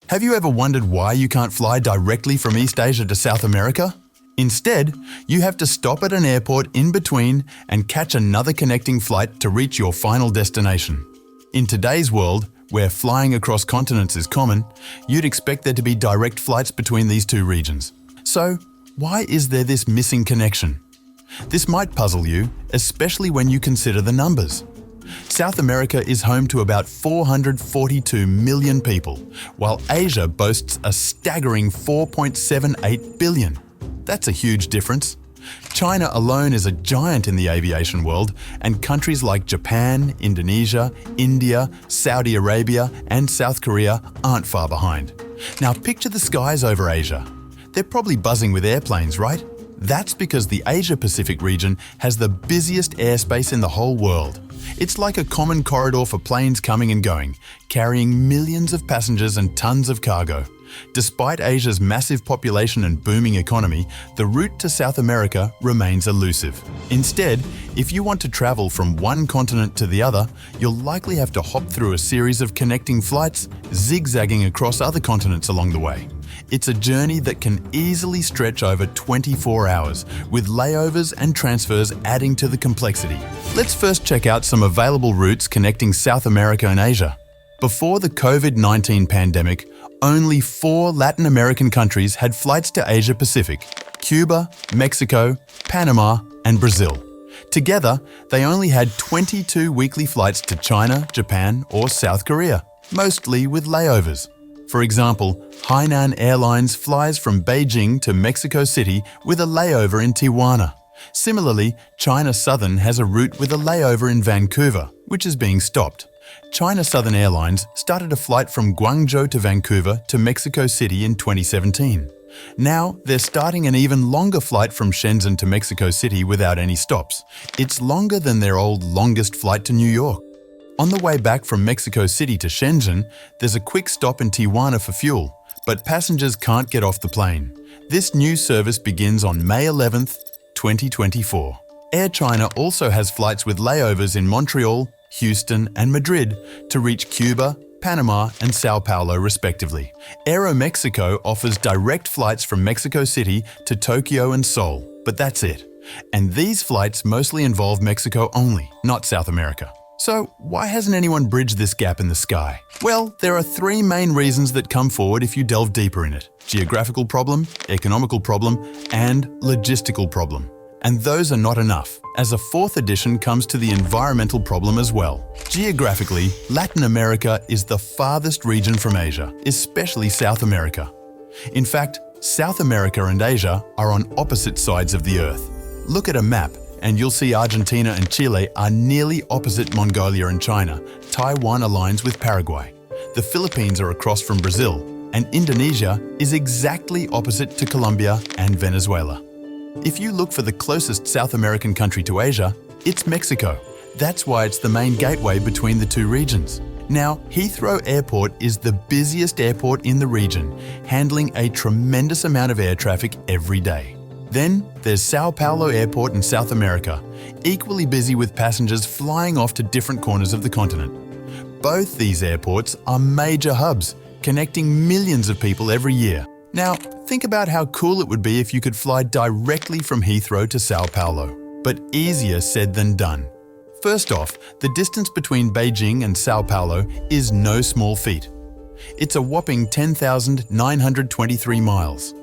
Have you ever wondered why you can't fly directly from East Asia to South America? Instead, you have to stop at an airport in between and catch another connecting flight to reach your final destination. In today's world, where flying across continents is common, you'd expect there to be direct flights between these two regions. So, why is there this missing connection? This might puzzle you, especially when you consider the numbers. South America is home to about 442 million people, while Asia boasts a staggering 4.78 billion. That's a huge difference. China alone is a giant in the aviation world, and countries like Japan, Indonesia, India, Saudi Arabia, and South Korea aren't far behind. Now picture the skies over Asia. They're probably buzzing with airplanes, right? That's because the Asia-Pacific region has the busiest airspace in the whole world. It's like a common corridor for planes coming and going, carrying millions of passengers and tons of cargo. Despite Asia's massive population and booming economy, the route to South America remains elusive. Instead, if you want to travel from one continent to the other, you'll likely have to hop through a series of connecting flights, zigzagging across other continents along the way. It's a journey that can easily stretch over 24 hours, with layovers and transfers adding to the complexity. Let's first check out some available routes connecting South America and Asia. Before the COVID-19 pandemic, only 4 Latin American countries had flights to Asia Pacific: Cuba, Mexico, Panama, and Brazil. Together, they only had 22 weekly flights to China, Japan, or South Korea, mostly with layovers. For example, Hainan Airlines flies from Beijing to Mexico City with a layover in Tijuana. Similarly, China Southern has a route with a layover in Vancouver, which is being stopped. China Southern Airlines started a flight from Guangzhou to Vancouver to Mexico City in 2017. Now, they're starting an even longer flight from Shenzhen to Mexico City without any stops. It's longer than their old longest flight to New York. On the way back from Mexico City to Shenzhen, there's a quick stop in Tijuana for fuel, but passengers can't get off the plane. This new service begins on May 11th, 2024. Air China also has flights with layovers in Montreal, Houston, and Madrid to reach Cuba, Panama, and Sao Paulo respectively. Aeromexico offers direct flights from Mexico City to Tokyo and Seoul, but that's it. And these flights mostly involve Mexico only, not South America. So why hasn't anyone bridged this gap in the sky? Well, there are 3 main reasons that come forward if you delve deeper in it: geographical problem, economical problem, and logistical problem. And those are not enough, as a 4th addition comes to the environmental problem as well. Geographically, Latin America is the farthest region from Asia, especially South America. In fact, South America and Asia are on opposite sides of the Earth. Look at a map, and you'll see Argentina and Chile are nearly opposite Mongolia and China. Taiwan aligns with Paraguay. The Philippines are across from Brazil, and Indonesia is exactly opposite to Colombia and Venezuela. If you look for the closest South American country to Asia, it's Mexico. That's why it's the main gateway between the two regions. Now, Heathrow Airport is the busiest airport in the region, handling a tremendous amount of air traffic every day. Then there's Sao Paulo Airport in South America, equally busy with passengers flying off to different corners of the continent. Both these airports are major hubs, connecting millions of people every year. Now, think about how cool it would be if you could fly directly from Heathrow to Sao Paulo. But easier said than done. First off, the distance between Beijing and Sao Paulo is no small feat. It's a whopping 10,923 miles.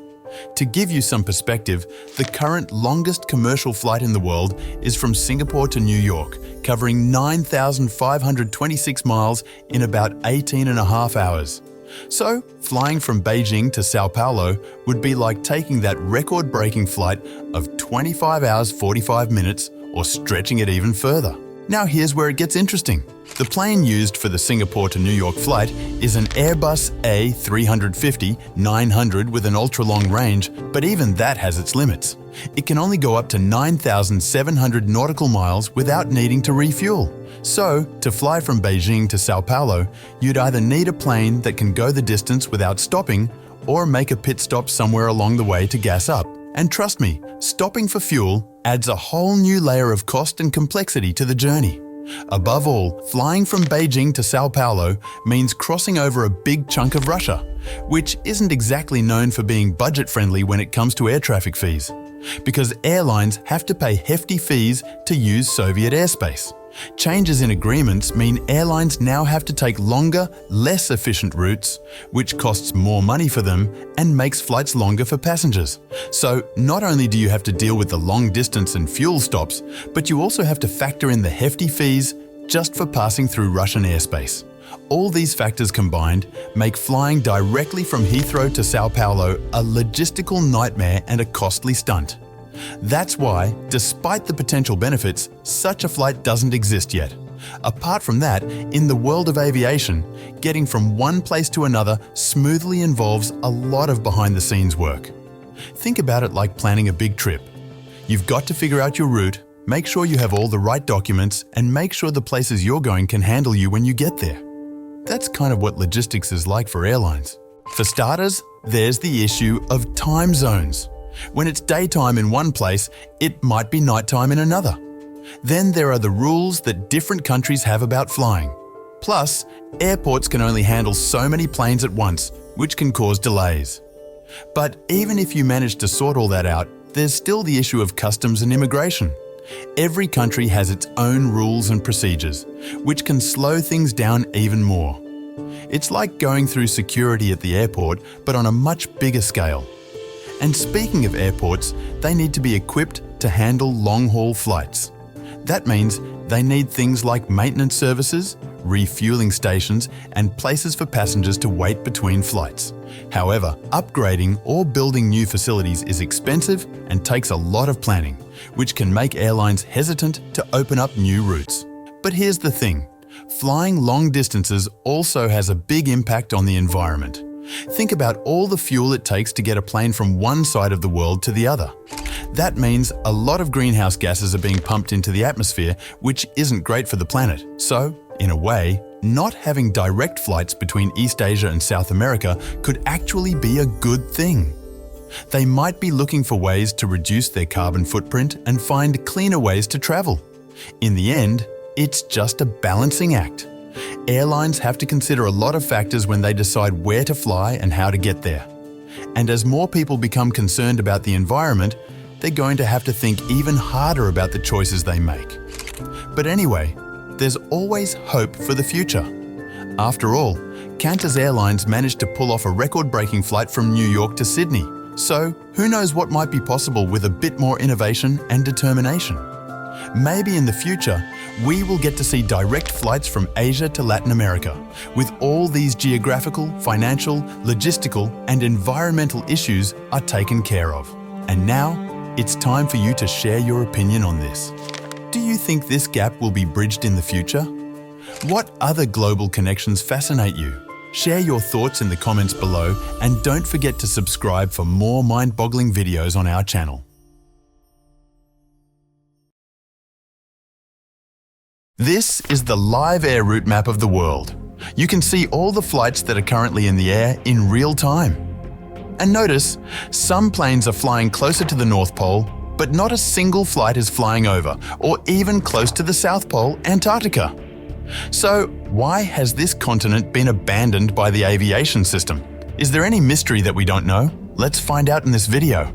To give you some perspective, the current longest commercial flight in the world is from Singapore to New York, covering 9,526 miles in about 18.5 hours. So, flying from Beijing to Sao Paulo would be like taking that record-breaking flight of 25 hours 45 minutes or stretching it even further. Now here's where it gets interesting. The plane used for the Singapore to New York flight is an Airbus A350-900 with an ultra-long range, but even that has its limits. It can only go up to 9,700 nautical miles without needing to refuel. So, to fly from Beijing to Sao Paulo, you'd either need a plane that can go the distance without stopping, or make a pit stop somewhere along the way to gas up. And trust me, stopping for fuel adds a whole new layer of cost and complexity to the journey. Above all, flying from Beijing to Sao Paulo means crossing over a big chunk of Russia, which isn't exactly known for being budget-friendly when it comes to air traffic fees, because airlines have to pay hefty fees to use Soviet airspace. Changes in agreements mean airlines now have to take longer, less efficient routes, which costs more money for them and makes flights longer for passengers. So not only do you have to deal with the long distance and fuel stops, but you also have to factor in the hefty fees just for passing through Russian airspace. All these factors combined make flying directly from Heathrow to Sao Paulo a logistical nightmare and a costly stunt. That's why, despite the potential benefits, such a flight doesn't exist yet. Apart from that, in the world of aviation, getting from one place to another smoothly involves a lot of behind-the-scenes work. Think about it like planning a big trip. You've got to figure out your route, make sure you have all the right documents, and make sure the places you're going can handle you when you get there. That's kind of what logistics is like for airlines. For starters, there's the issue of time zones. When it's daytime in one place, it might be nighttime in another. Then there are the rules that different countries have about flying. Plus, airports can only handle so many planes at once, which can cause delays. But even if you manage to sort all that out, there's still the issue of customs and immigration. Every country has its own rules and procedures, which can slow things down even more. It's like going through security at the airport, but on a much bigger scale. And speaking of airports, they need to be equipped to handle long-haul flights. That means they need things like maintenance services, refueling stations, and places for passengers to wait between flights. However, upgrading or building new facilities is expensive and takes a lot of planning, which can make airlines hesitant to open up new routes. But here's the thing, flying long distances also has a big impact on the environment. Think about all the fuel it takes to get a plane from one side of the world to the other. That means a lot of greenhouse gases are being pumped into the atmosphere, which isn't great for the planet. So, in a way, not having direct flights between East Asia and South America could actually be a good thing. They might be looking for ways to reduce their carbon footprint and find cleaner ways to travel. In the end, it's just a balancing act. Airlines have to consider a lot of factors when they decide where to fly and how to get there. And as more people become concerned about the environment, they're going to have to think even harder about the choices they make. But anyway, there's always hope for the future. After all, Qantas Airlines managed to pull off a record-breaking flight from New York to Sydney. So, who knows what might be possible with a bit more innovation and determination? Maybe in the future, we will get to see direct flights from Asia to Latin America, with all these geographical, financial, logistical, and environmental issues are taken care of. And now, it's time for you to share your opinion on this. Do you think this gap will be bridged in the future? What other global connections fascinate you? Share your thoughts in the comments below, and don't forget to subscribe for more mind-boggling videos on our channel. This is the live air route map of the world. You can see all the flights that are currently in the air in real time. And notice, some planes are flying closer to the North Pole, but not a single flight is flying over, or even close to the South Pole, Antarctica. So, why has this continent been abandoned by the aviation system? Is there any mystery that we don't know? Let's find out in this video.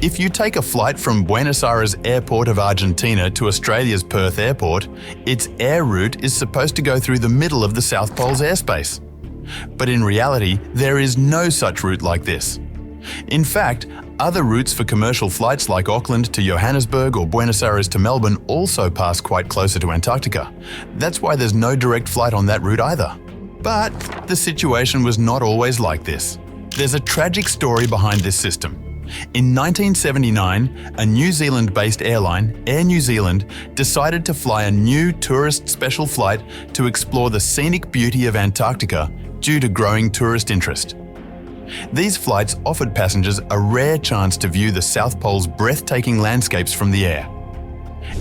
If you take a flight from Buenos Aires Airport of Argentina to Australia's Perth Airport, its air route is supposed to go through the middle of the South Pole's airspace. But in reality, there is no such route like this. In fact, other routes for commercial flights like Auckland to Johannesburg or Buenos Aires to Melbourne also pass quite closer to Antarctica. That's why there's no direct flight on that route either. But the situation was not always like this. There's a tragic story behind this system. In 1979, a New Zealand-based airline, Air New Zealand, decided to fly a new tourist special flight to explore the scenic beauty of Antarctica due to growing tourist interest. These flights offered passengers a rare chance to view the South Pole's breathtaking landscapes from the air.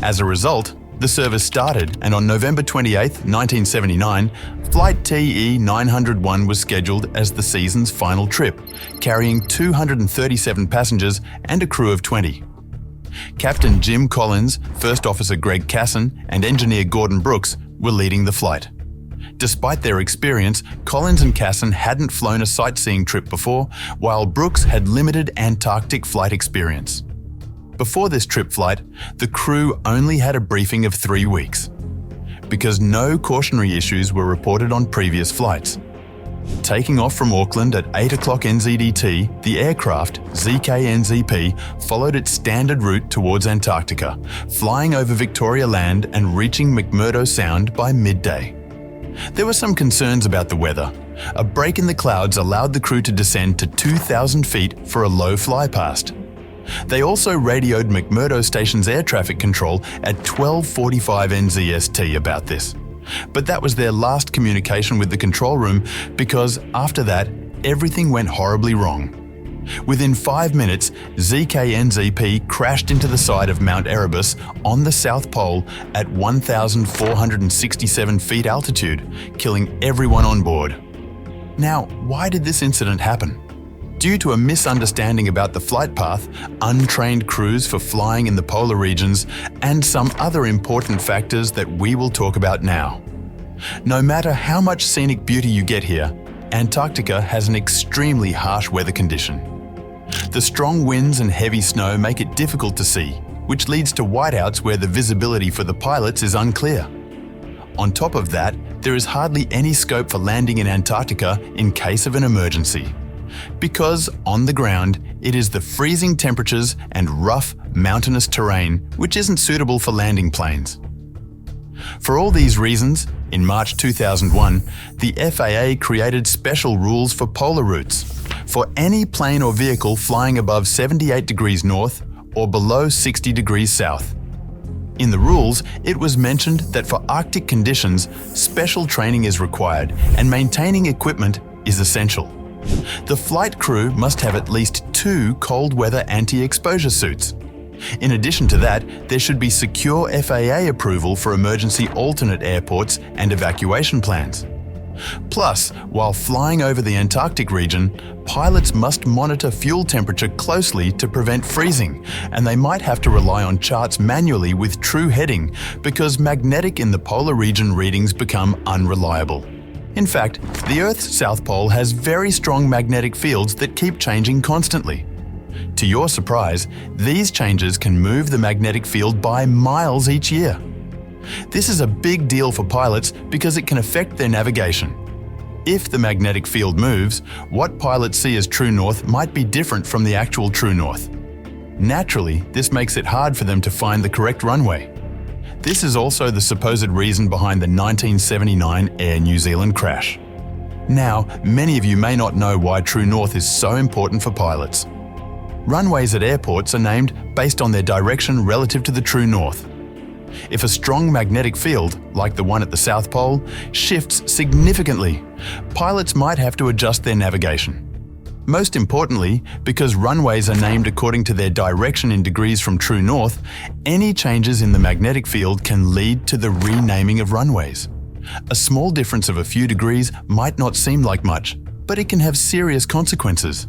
As a result, the service started, and on November 28, 1979, Flight TE 901 was scheduled as the season's final trip, carrying 237 passengers and a crew of 20. Captain Jim Collins, First Officer Greg Casson, and Engineer Gordon Brooks were leading the flight. Despite their experience, Collins and Casson hadn't flown a sightseeing trip before, while Brooks had limited Antarctic flight experience. Before this trip flight, the crew only had a briefing of 3 weeks, because no cautionary issues were reported on previous flights. Taking off from Auckland at 8 o'clock NZDT, the aircraft, ZKNZP, followed its standard route towards Antarctica, flying over Victoria Land and reaching McMurdo Sound by midday. There were some concerns about the weather. A break in the clouds allowed the crew to descend to 2,000 feet for a low flypast. They also radioed McMurdo Station's air traffic control at 12:45 NZST about this. But that was their last communication with the control room because after that, everything went horribly wrong. Within 5 minutes, ZKNZP crashed into the side of Mount Erebus on the South Pole at 1,467 feet altitude, killing everyone on board. Now, why did this incident happen? Due to a misunderstanding about the flight path, untrained crews for flying in the polar regions, and some other important factors that we will talk about now. No matter how much scenic beauty you get here, Antarctica has an extremely harsh weather condition. The strong winds and heavy snow make it difficult to see, which leads to whiteouts where the visibility for the pilots is unclear. On top of that, there is hardly any scope for landing in Antarctica in case of an emergency. Because on the ground, it is the freezing temperatures and rough, mountainous terrain which isn't suitable for landing planes. For all these reasons, in March 2001, the FAA created special rules for polar routes, for any plane or vehicle flying above 78 degrees north or below 60 degrees south. In the rules, it was mentioned that for Arctic conditions, special training is required and maintaining equipment is essential. The flight crew must have at least 2 cold weather anti-exposure suits. In addition to that, there should be secure FAA approval for emergency alternate airports and evacuation plans. Plus, while flying over the Antarctic region, pilots must monitor fuel temperature closely to prevent freezing, and they might have to rely on charts manually with true heading because magnetic in the polar region readings become unreliable. In fact, the Earth's South Pole has very strong magnetic fields that keep changing constantly. To your surprise, these changes can move the magnetic field by miles each year. This is a big deal for pilots because it can affect their navigation. If the magnetic field moves, what pilots see as true north might be different from the actual true north. Naturally, this makes it hard for them to find the correct runway. This is also the supposed reason behind the 1979 Air New Zealand crash. Now, many of you may not know why true north is so important for pilots. Runways at airports are named based on their direction relative to the true north. If a strong magnetic field, like the one at the South Pole, shifts significantly, pilots might have to adjust their navigation. Most importantly, because runways are named according to their direction in degrees from true north, any changes in the magnetic field can lead to the renaming of runways. A small difference of a few degrees might not seem like much, but it can have serious consequences.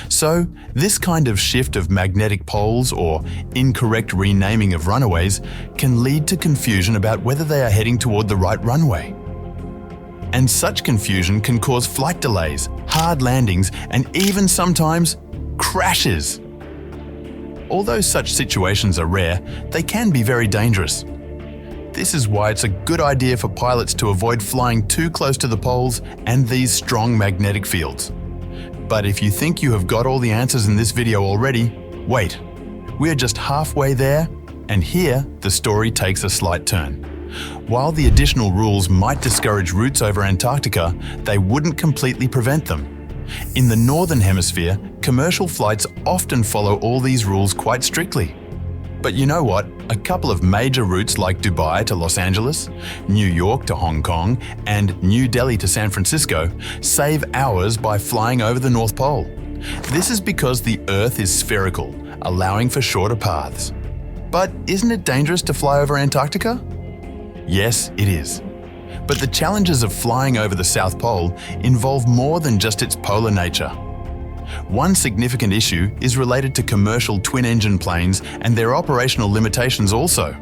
So, this kind of shift of magnetic poles or incorrect renaming of runways can lead to confusion about whether they are heading toward the right runway. And such confusion can cause flight delays, hard landings, and even sometimes crashes. Although such situations are rare, they can be very dangerous. This is why it's a good idea for pilots to avoid flying too close to the poles and these strong magnetic fields. But if you think you have got all the answers in this video already, wait. We're just halfway there, and here the story takes a slight turn. While the additional rules might discourage routes over Antarctica, they wouldn't completely prevent them. In the Northern Hemisphere, commercial flights often follow all these rules quite strictly. But you know what? A couple of major routes like Dubai to Los Angeles, New York to Hong Kong, and New Delhi to San Francisco save hours by flying over the North Pole. This is because the Earth is spherical, allowing for shorter paths. But isn't it dangerous to fly over Antarctica? Yes, it is. But the challenges of flying over the South Pole involve more than just its polar nature. One significant issue is related to commercial twin-engine planes and their operational limitations also.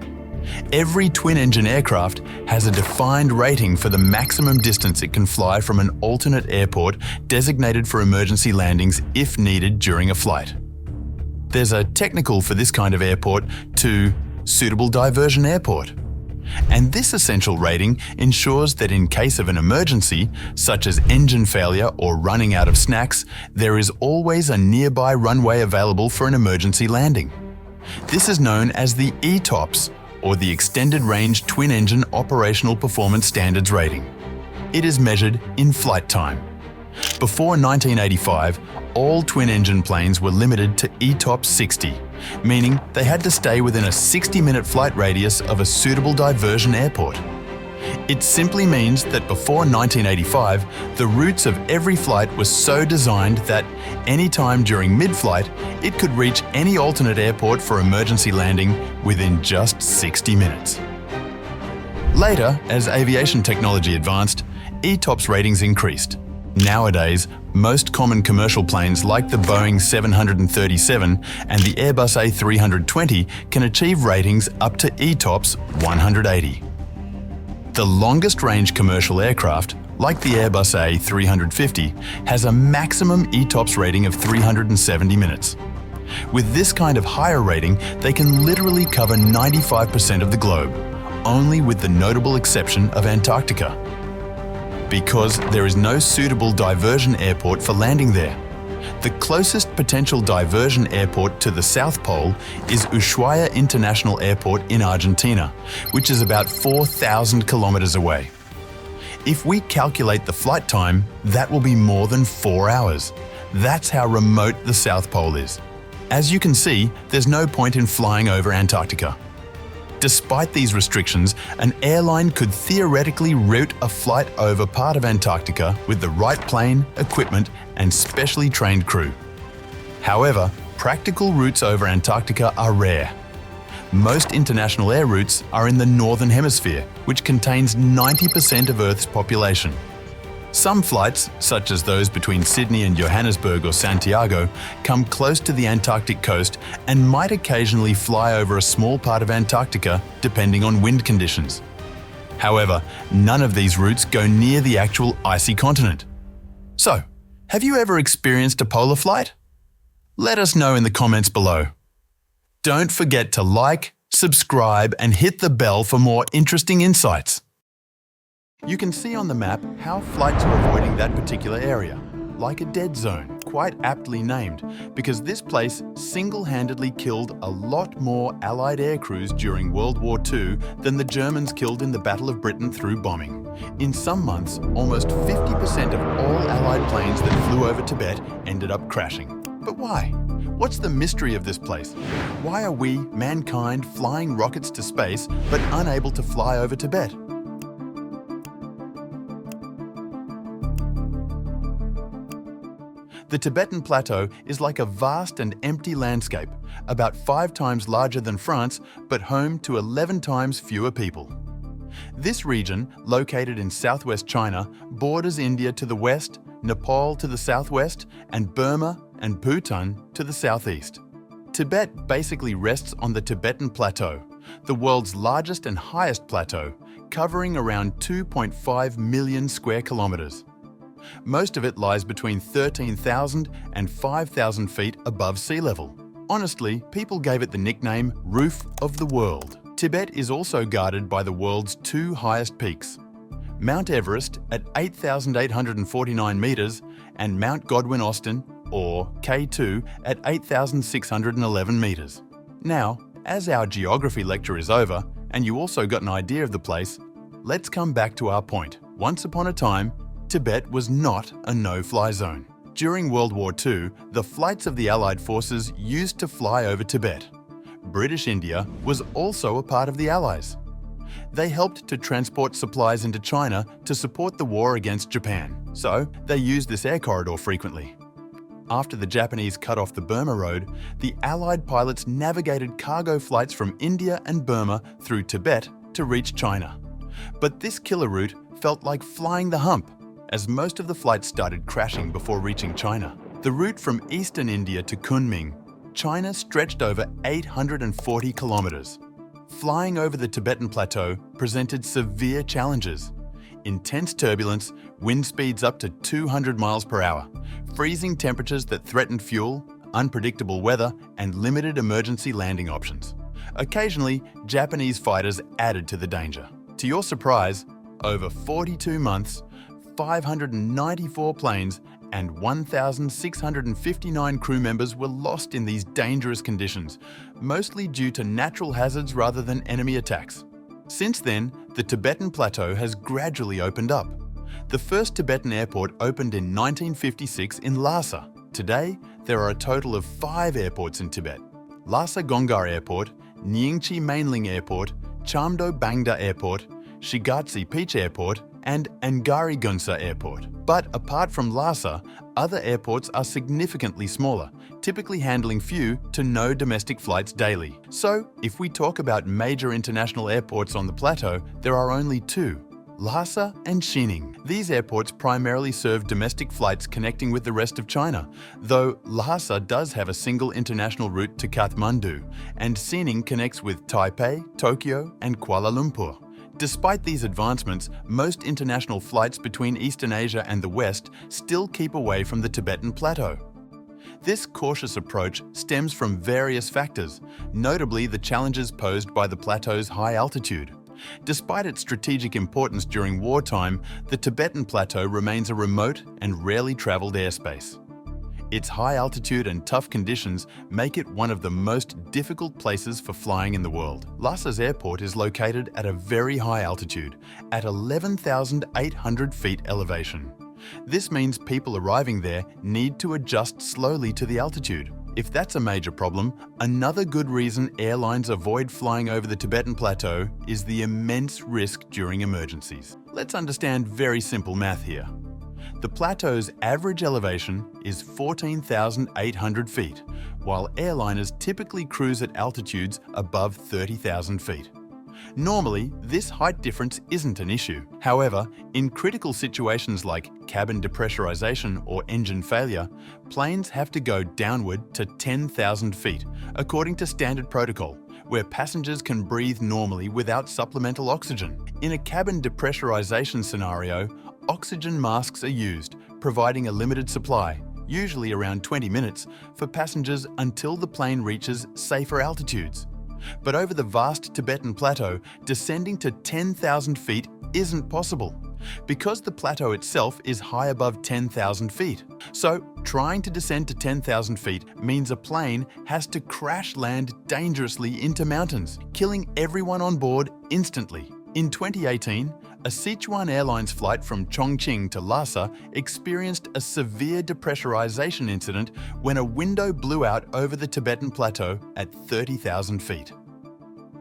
Every twin-engine aircraft has a defined rating for the maximum distance it can fly from an alternate airport designated for emergency landings if needed during a flight. There's a technical for this kind of airport to Suitable Diversion Airport. And this essential rating ensures that in case of an emergency, such as engine failure or running out of snacks, there is always a nearby runway available for an emergency landing. This is known as the ETOPS, or the Extended Range Twin-Engine Operational Performance Standards rating. It is measured in flight time. Before 1985, all twin-engine planes were limited to ETOPS 60, meaning they had to stay within a 60-minute flight radius of a suitable diversion airport. It simply means that before 1985, the routes of every flight were so designed that any time during mid-flight, it could reach any alternate airport for emergency landing within just 60 minutes. Later, as aviation technology advanced, ETOPS ratings increased. Nowadays, most common commercial planes like the Boeing 737 and the Airbus A320 can achieve ratings up to ETOPS 180. The longest-range commercial aircraft, like the Airbus A350, has a maximum ETOPS rating of 370 minutes. With this kind of higher rating, they can literally cover 95% of the globe, only with the notable exception of Antarctica. Because there is no suitable diversion airport for landing there. The closest potential diversion airport to the South Pole is Ushuaia International Airport in Argentina, which is about 4,000 kilometers away. If we calculate the flight time, that will be more than 4 hours. That's how remote the South Pole is. As you can see, there's no point in flying over Antarctica. Despite these restrictions, an airline could theoretically route a flight over part of Antarctica with the right plane, equipment, and specially trained crew. However, practical routes over Antarctica are rare. Most international air routes are in the Northern Hemisphere, which contains 90% of Earth's population. Some flights, such as those between Sydney and Johannesburg or Santiago, come close to the Antarctic coast and might occasionally fly over a small part of Antarctica, depending on wind conditions. However, none of these routes go near the actual icy continent. So, have you ever experienced a polar flight? Let us know in the comments below. Don't forget to like, subscribe, and hit the bell for more interesting insights. You can see on the map how flights are avoiding that particular area, like a dead zone, quite aptly named, because this place single-handedly killed a lot more Allied air crews during World War II than the Germans killed in the Battle of Britain through bombing. In some months, almost 50% of all Allied planes that flew over Tibet ended up crashing. But why? What's the mystery of this place? Why are we, mankind, flying rockets to space but unable to fly over Tibet? The Tibetan Plateau is like a vast and empty landscape, about 5 times larger than France, but home to 11 times fewer people. This region, located in southwest China, borders India to the west, Nepal to the southwest, and Burma and Bhutan to the southeast. Tibet basically rests on the Tibetan Plateau, the world's largest and highest plateau, covering around 2.5 million square kilometers. Most of it lies between 13,000 and 5,000 feet above sea level. Honestly, people gave it the nickname Roof of the World. Tibet is also guarded by the world's 2 highest peaks, Mount Everest at 8,849 meters and Mount Godwin-Austen, or K2, at 8,611 meters. Now, as our geography lecture is over, and you also got an idea of the place, let's come back to our point. Once upon a time, Tibet was not a no-fly zone. During World War II, the flights of the Allied forces used to fly over Tibet. British India was also a part of the Allies. They helped to transport supplies into China to support the war against Japan, so they used this air corridor frequently. After the Japanese cut off the Burma Road, the Allied pilots navigated cargo flights from India and Burma through Tibet to reach China. But this killer route felt like flying the hump, as most of the flights started crashing before reaching China. The route from eastern India to Kunming, China stretched over 840 kilometers. Flying over the Tibetan Plateau presented severe challenges. Intense turbulence, wind speeds up to 200 miles per hour, freezing temperatures that threatened fuel, unpredictable weather, and limited emergency landing options. Occasionally, Japanese fighters added to the danger. To your surprise, over 42 months, 594 planes and 1,659 crew members were lost in these dangerous conditions, mostly due to natural hazards rather than enemy attacks. Since then, the Tibetan Plateau has gradually opened up. The first Tibetan airport opened in 1956 in Lhasa. Today, there are a total of 5 airports in Tibet: Lhasa Gongar Airport, Nyingchi Mainling Airport, Chamdo Bangda Airport, Shigatse Peach Airport, and Angari Gunsa Airport. But apart from Lhasa, other airports are significantly smaller, typically handling few to no domestic flights daily. So, if we talk about major international airports on the plateau, there are only 2, Lhasa and Xining. These airports primarily serve domestic flights connecting with the rest of China, though Lhasa does have a single international route to Kathmandu, and Xining connects with Taipei, Tokyo, and Kuala Lumpur. Despite these advancements, most international flights between Eastern Asia and the West still keep away from the Tibetan Plateau. This cautious approach stems from various factors, notably the challenges posed by the plateau's high altitude. Despite its strategic importance during wartime, the Tibetan Plateau remains a remote and rarely traveled airspace. Its high altitude and tough conditions make it one of the most difficult places for flying in the world. Lhasa's airport is located at a very high altitude, at 11,800 feet elevation. This means people arriving there need to adjust slowly to the altitude. If that's a major problem, another good reason airlines avoid flying over the Tibetan Plateau is the immense risk during emergencies. Let's understand very simple math here. The plateau's average elevation is 14,800 feet, while airliners typically cruise at altitudes above 30,000 feet. Normally, this height difference isn't an issue. However, in critical situations like cabin depressurization or engine failure, planes have to go downward to 10,000 feet, according to standard protocol, where passengers can breathe normally without supplemental oxygen. In a cabin depressurization scenario, oxygen masks are used, providing a limited supply, usually around 20 minutes, for passengers until the plane reaches safer altitudes. But over the vast Tibetan Plateau, descending to 10,000 feet isn't possible, because the plateau itself is high above 10,000 feet. So, trying to descend to 10,000 feet means a plane has to crash land dangerously into mountains, killing everyone on board instantly. In 2018, a Sichuan Airlines flight from Chongqing to Lhasa experienced a severe depressurization incident when a window blew out over the Tibetan Plateau at 30,000 feet.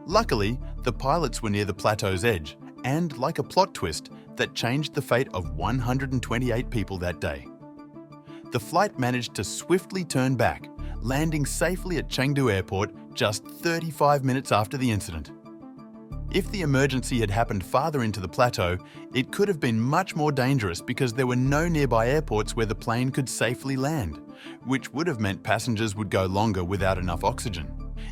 Luckily, the pilots were near the plateau's edge, and like a plot twist, that changed the fate of 128 people that day. The flight managed to swiftly turn back, landing safely at Chengdu Airport just 35 minutes after the incident. If the emergency had happened farther into the plateau, it could have been much more dangerous because there were no nearby airports where the plane could safely land, which would have meant passengers would go longer without enough oxygen.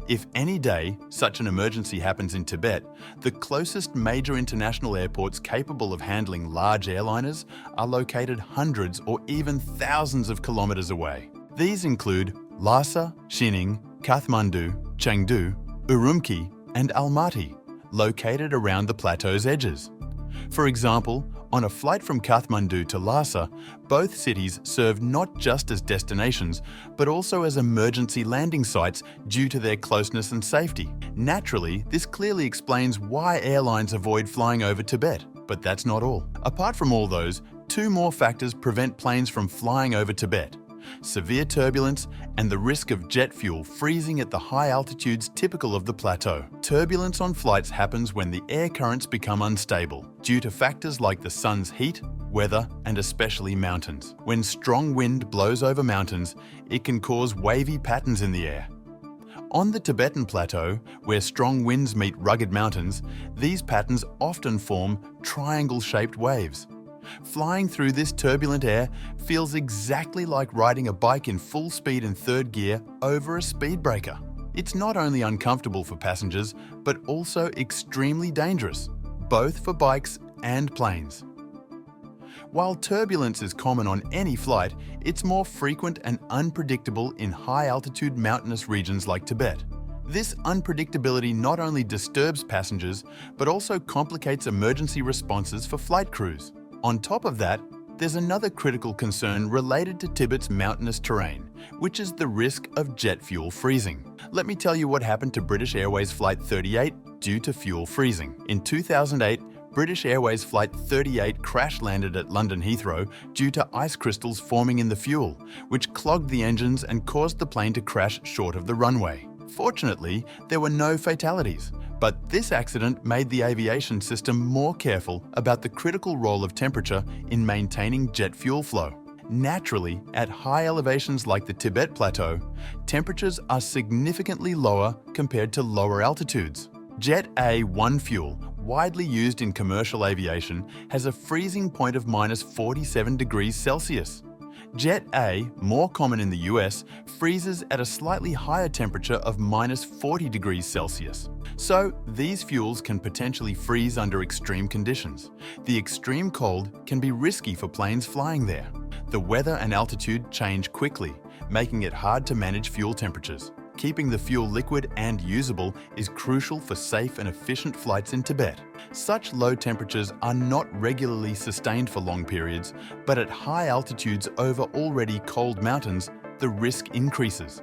If any day such an emergency happens in Tibet, the closest major international airports capable of handling large airliners are located hundreds or even thousands of kilometers away. These include Lhasa, Xining, Kathmandu, Chengdu, Urumqi, and Almaty, located around the plateau's edges. For example, on a flight from Kathmandu to Lhasa, both cities serve not just as destinations, but also as emergency landing sites due to their closeness and safety. Naturally, this clearly explains why airlines avoid flying over Tibet, but that's not all. Apart from all those, 2 more factors prevent planes from flying over Tibet: severe turbulence and the risk of jet fuel freezing at the high altitudes typical of the plateau. Turbulence on flights happens when the air currents become unstable due to factors like the sun's heat, weather, and especially mountains. When strong wind blows over mountains, it can cause wavy patterns in the air. On the Tibetan Plateau, where strong winds meet rugged mountains, these patterns often form triangle-shaped waves. Flying through this turbulent air feels exactly like riding a bike in full speed in third gear over a speed breaker. It's not only uncomfortable for passengers, but also extremely dangerous, both for bikes and planes. While turbulence is common on any flight, it's more frequent and unpredictable in high-altitude mountainous regions like Tibet. This unpredictability not only disturbs passengers, but also complicates emergency responses for flight crews. On top of that, there's another critical concern related to Tibet's mountainous terrain, which is the risk of jet fuel freezing. Let me tell you what happened to British Airways Flight 38 due to fuel freezing. In 2008, British Airways Flight 38 crash-landed at London Heathrow due to ice crystals forming in the fuel, which clogged the engines and caused the plane to crash short of the runway. Fortunately, there were no fatalities, but this accident made the aviation system more careful about the critical role of temperature in maintaining jet fuel flow. Naturally, at high elevations like the Tibet Plateau, temperatures are significantly lower compared to lower altitudes. Jet A1 fuel, widely used in commercial aviation, has a freezing point of -47 degrees Celsius. Jet A, more common in the US, freezes at a slightly higher temperature of -40 degrees Celsius. So, these fuels can potentially freeze under extreme conditions. The extreme cold can be risky for planes flying there. The weather and altitude change quickly, making it hard to manage fuel temperatures. Keeping the fuel liquid and usable is crucial for safe and efficient flights in Tibet. Such low temperatures are not regularly sustained for long periods, but at high altitudes over already cold mountains, the risk increases.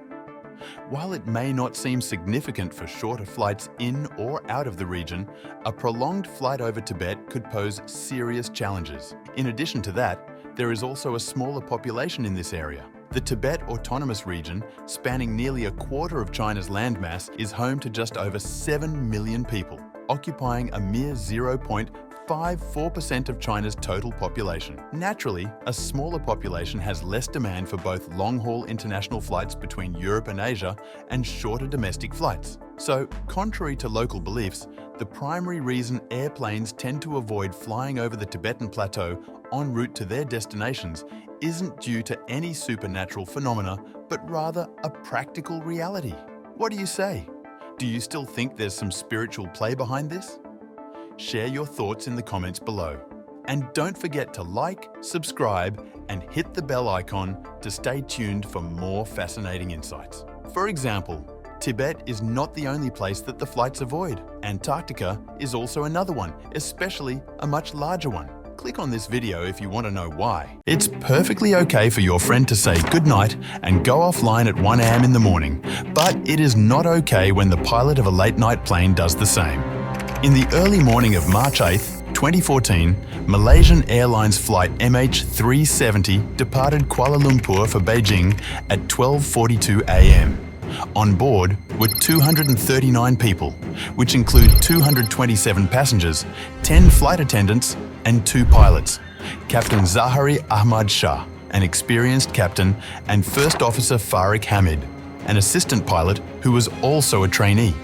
While it may not seem significant for shorter flights in or out of the region, a prolonged flight over Tibet could pose serious challenges. In addition to that, there is also a smaller population in this area. The Tibet Autonomous Region, spanning nearly a quarter of China's landmass, is home to just over 7 million people, occupying a mere 0.54% of China's total population. Naturally, a smaller population has less demand for both long-haul international flights between Europe and Asia and shorter domestic flights. So, contrary to local beliefs, the primary reason airplanes tend to avoid flying over the Tibetan Plateau en route to their destinations isn't due to any supernatural phenomena, but rather a practical reality. What do you say? Do you still think there's some spiritual play behind this? Share your thoughts in the comments below. And don't forget to like, subscribe, and hit the bell icon to stay tuned for more fascinating insights. For example, Tibet is not the only place that the flights avoid. Antarctica is also another one, especially a much larger one. Click on this video if you want to know why. It's perfectly okay for your friend to say goodnight and go offline at 1 a.m. in the morning, but it is not okay when the pilot of a late-night plane does the same. In the early morning of March 8, 2014, Malaysian Airlines flight MH370 departed Kuala Lumpur for Beijing at 12:42 a.m. On board were 239 people, which include 227 passengers, 10 flight attendants, and 2 pilots, Captain Zahari Ahmad Shah, an experienced captain, and First Officer Farik Hamid, an assistant pilot who was also a trainee.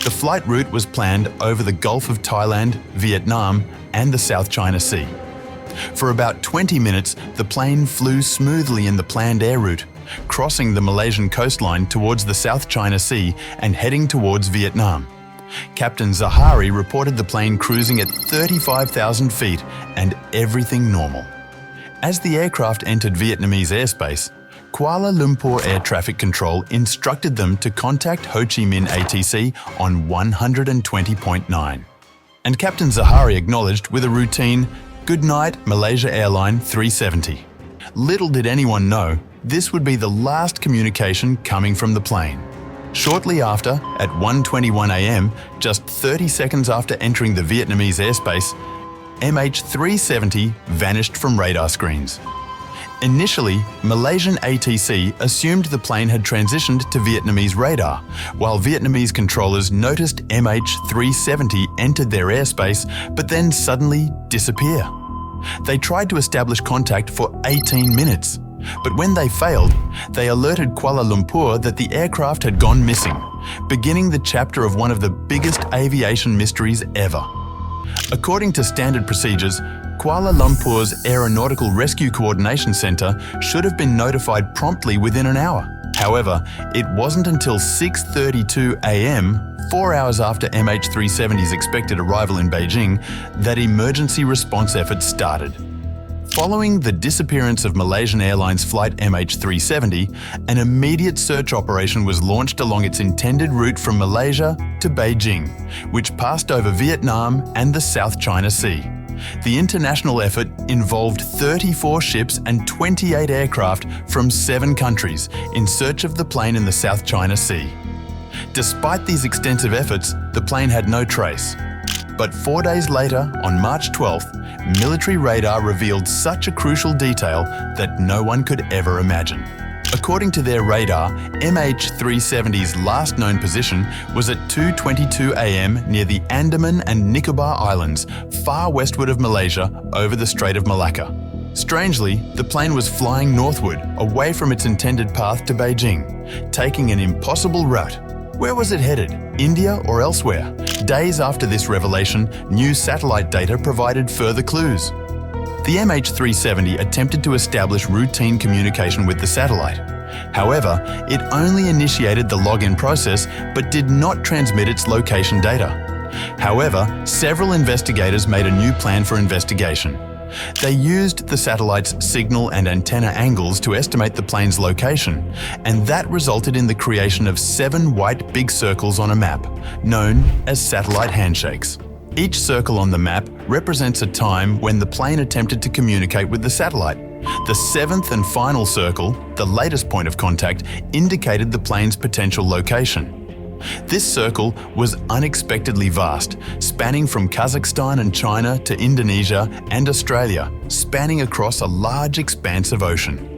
The flight route was planned over the Gulf of Thailand, Vietnam, and the South China Sea. For about 20 minutes, the plane flew smoothly in the planned air route, crossing the Malaysian coastline towards the South China Sea and heading towards Vietnam. Captain Zahari reported the plane cruising at 35,000 feet and everything normal. As the aircraft entered Vietnamese airspace, Kuala Lumpur Air Traffic Control instructed them to contact Ho Chi Minh ATC on 120.9. And Captain Zahari acknowledged with a routine, "Good night, Malaysia Airline 370. Little did anyone know, this would be the last communication coming from the plane. Shortly after, at 1:21 a.m., just 30 seconds after entering the Vietnamese airspace, MH370 vanished from radar screens. Initially, Malaysian ATC assumed the plane had transitioned to Vietnamese radar, while Vietnamese controllers noticed MH370 entered their airspace but then suddenly disappear. They tried to establish contact for 18 minutes. But when they failed, they alerted Kuala Lumpur that the aircraft had gone missing, beginning the chapter of one of the biggest aviation mysteries ever. According to standard procedures, Kuala Lumpur's Aeronautical Rescue Coordination Centre should have been notified promptly within an hour. However, it wasn't until 6:32 a.m., 4 hours after MH370's expected arrival in Beijing, that emergency response efforts started. Following the disappearance of Malaysian Airlines flight MH370, an immediate search operation was launched along its intended route from Malaysia to Beijing, which passed over Vietnam and the South China Sea. The international effort involved 34 ships and 28 aircraft from 7 countries in search of the plane in the South China Sea. Despite these extensive efforts, the plane had no trace. But 4 days later, on March 12th, military radar revealed such a crucial detail that no one could ever imagine. According to their radar, MH370's last known position was at 2:22 a.m. near the Andaman and Nicobar Islands, far westward of Malaysia, over the Strait of Malacca. Strangely, the plane was flying northward, away from its intended path to Beijing, taking an impossible route. Where was it headed? India or elsewhere? Days after this revelation, new satellite data provided further clues. The MH370 attempted to establish routine communication with the satellite. However, it only initiated the login process but did not transmit its location data. However, several investigators made a new plan for investigation. They used the satellite's signal and antenna angles to estimate the plane's location, and that resulted in the creation of 7 white big circles on a map, known as satellite handshakes. Each circle on the map represents a time when the plane attempted to communicate with the satellite. The 7th and final circle, the latest point of contact, indicated the plane's potential location. This circle was unexpectedly vast, spanning from Kazakhstan and China to Indonesia and Australia, spanning across a large expanse of ocean.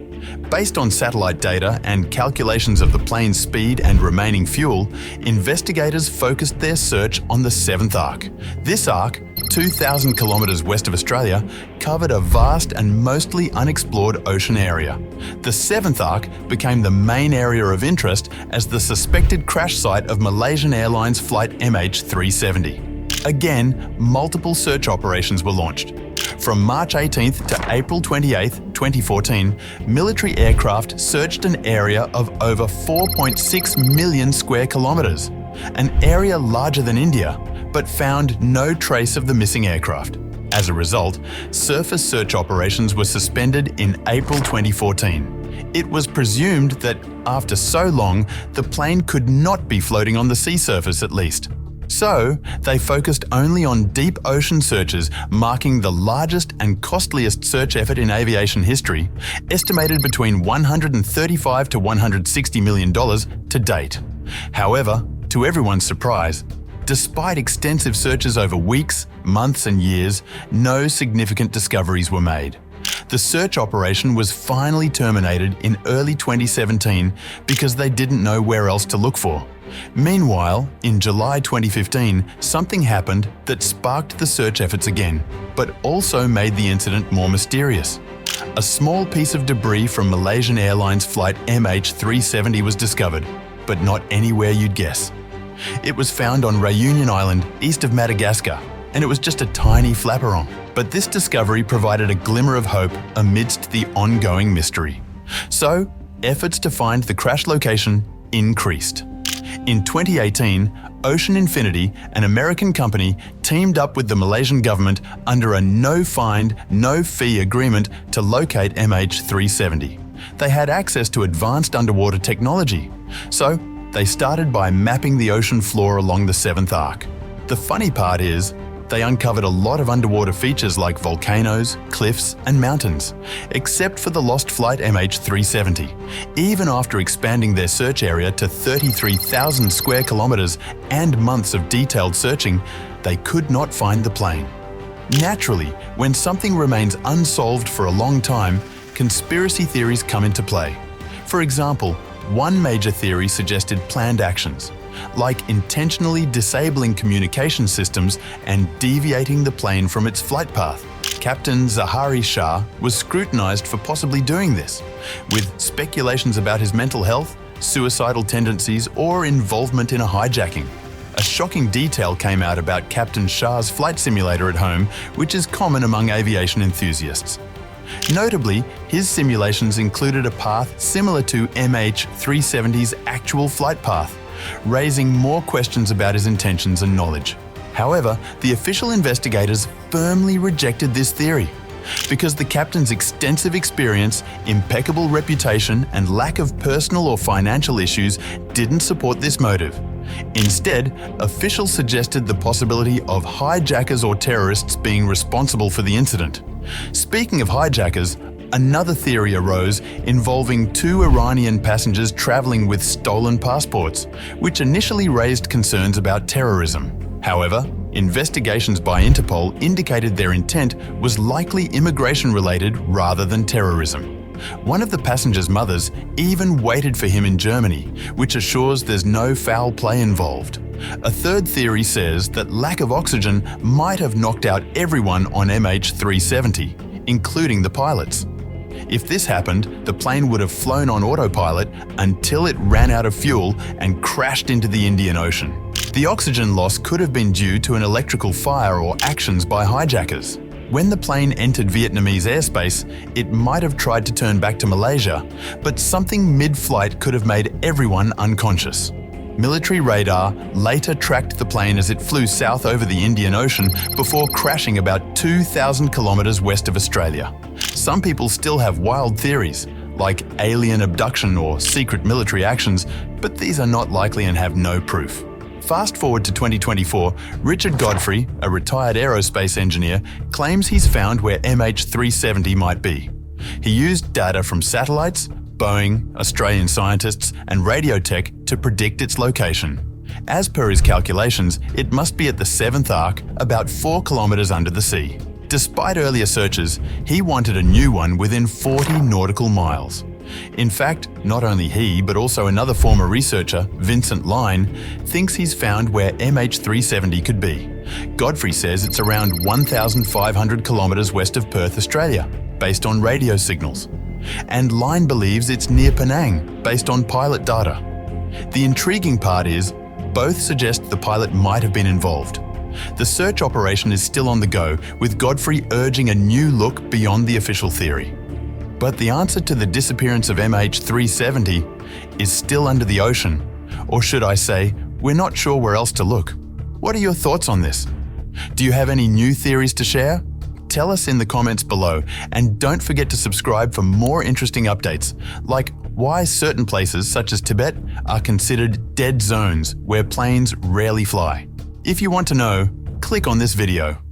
Based on satellite data and calculations of the plane's speed and remaining fuel, investigators focused their search on the 7th arc. This arc, 2,000 kilometres west of Australia, covered a vast and mostly unexplored ocean area. The 7th arc became the main area of interest as the suspected crash site of Malaysian Airlines flight MH370. Again, multiple search operations were launched. From March 18th to April 28th, 2014, military aircraft searched an area of over 4.6 million square kilometres, an area larger than India, but found no trace of the missing aircraft. As a result, surface search operations were suspended in April 2014. It was presumed that, after so long, the plane could not be floating on the sea surface at least. So, they focused only on deep ocean searches, marking the largest and costliest search effort in aviation history, estimated between $135 to $160 million to date. However, to everyone's surprise, despite extensive searches over weeks, months and years, no significant discoveries were made. The search operation was finally terminated in early 2017 because they didn't know where else to look for. Meanwhile, in July 2015, something happened that sparked the search efforts again, but also made the incident more mysterious. A small piece of debris from Malaysian Airlines flight MH370 was discovered, but not anywhere you'd guess. It was found on Réunion Island, east of Madagascar, and it was just a tiny flaperon. But this discovery provided a glimmer of hope amidst the ongoing mystery. So, efforts to find the crash location increased. In 2018, Ocean Infinity, an American company, teamed up with the Malaysian government under a no-find, no-fee agreement to locate MH370. They had access to advanced underwater technology, so they started by mapping the ocean floor along the 7th arc. The funny part is, they uncovered a lot of underwater features like volcanoes, cliffs and mountains, except for the lost flight MH370. Even after expanding their search area to 33,000 square kilometres and months of detailed searching, they could not find the plane. Naturally, when something remains unsolved for a long time, conspiracy theories come into play. For example, one major theory suggested planned actions, like intentionally disabling communication systems and deviating the plane from its flight path. Captain Zahari Shah was scrutinized for possibly doing this, with speculations about his mental health, suicidal tendencies, or involvement in a hijacking. A shocking detail came out about Captain Shah's flight simulator at home, which is common among aviation enthusiasts. Notably, his simulations included a path similar to MH370's actual flight path, raising more questions about his intentions and knowledge. However, the official investigators firmly rejected this theory, because the captain's extensive experience, impeccable reputation, and lack of personal or financial issues didn't support this motive. Instead, officials suggested the possibility of hijackers or terrorists being responsible for the incident. Speaking of hijackers, another theory arose involving 2 Iranian passengers traveling with stolen passports, which initially raised concerns about terrorism. However, investigations by Interpol indicated their intent was likely immigration-related rather than terrorism. One of the passengers' mothers even waited for him in Germany, which assures there's no foul play involved. A third theory says that lack of oxygen might have knocked out everyone on MH370, including the pilots. If this happened, the plane would have flown on autopilot until it ran out of fuel and crashed into the Indian Ocean. The oxygen loss could have been due to an electrical fire or actions by hijackers. When the plane entered Vietnamese airspace, it might have tried to turn back to Malaysia, but something mid-flight could have made everyone unconscious. Military radar later tracked the plane as it flew south over the Indian Ocean before crashing about 2,000 kilometers west of Australia. Some people still have wild theories, like alien abduction or secret military actions, but these are not likely and have no proof. Fast forward to 2024, Richard Godfrey, a retired aerospace engineer, claims he's found where MH370 might be. He used data from satellites, Boeing, Australian scientists, and radio tech to predict its location. As per his calculations, it must be at the 7th arc, about 4 kilometers under the sea. Despite earlier searches, he wanted a new one within 40 nautical miles. In fact, not only he, but also another former researcher, Vincent Line, thinks he's found where MH370 could be. Godfrey says it's around 1,500 kilometres west of Perth, Australia, based on radio signals. And Line believes it's near Penang, based on pilot data. The intriguing part is, both suggest the pilot might have been involved. The search operation is still on the go, with Godfrey urging a new look beyond the official theory. But the answer to the disappearance of MH370 is still under the ocean. Or should I say, we're not sure where else to look. What are your thoughts on this? Do you have any new theories to share? Tell us in the comments below, and don't forget to subscribe for more interesting updates, like why certain places such as Tibet are considered dead zones where planes rarely fly. If you want to know, click on this video.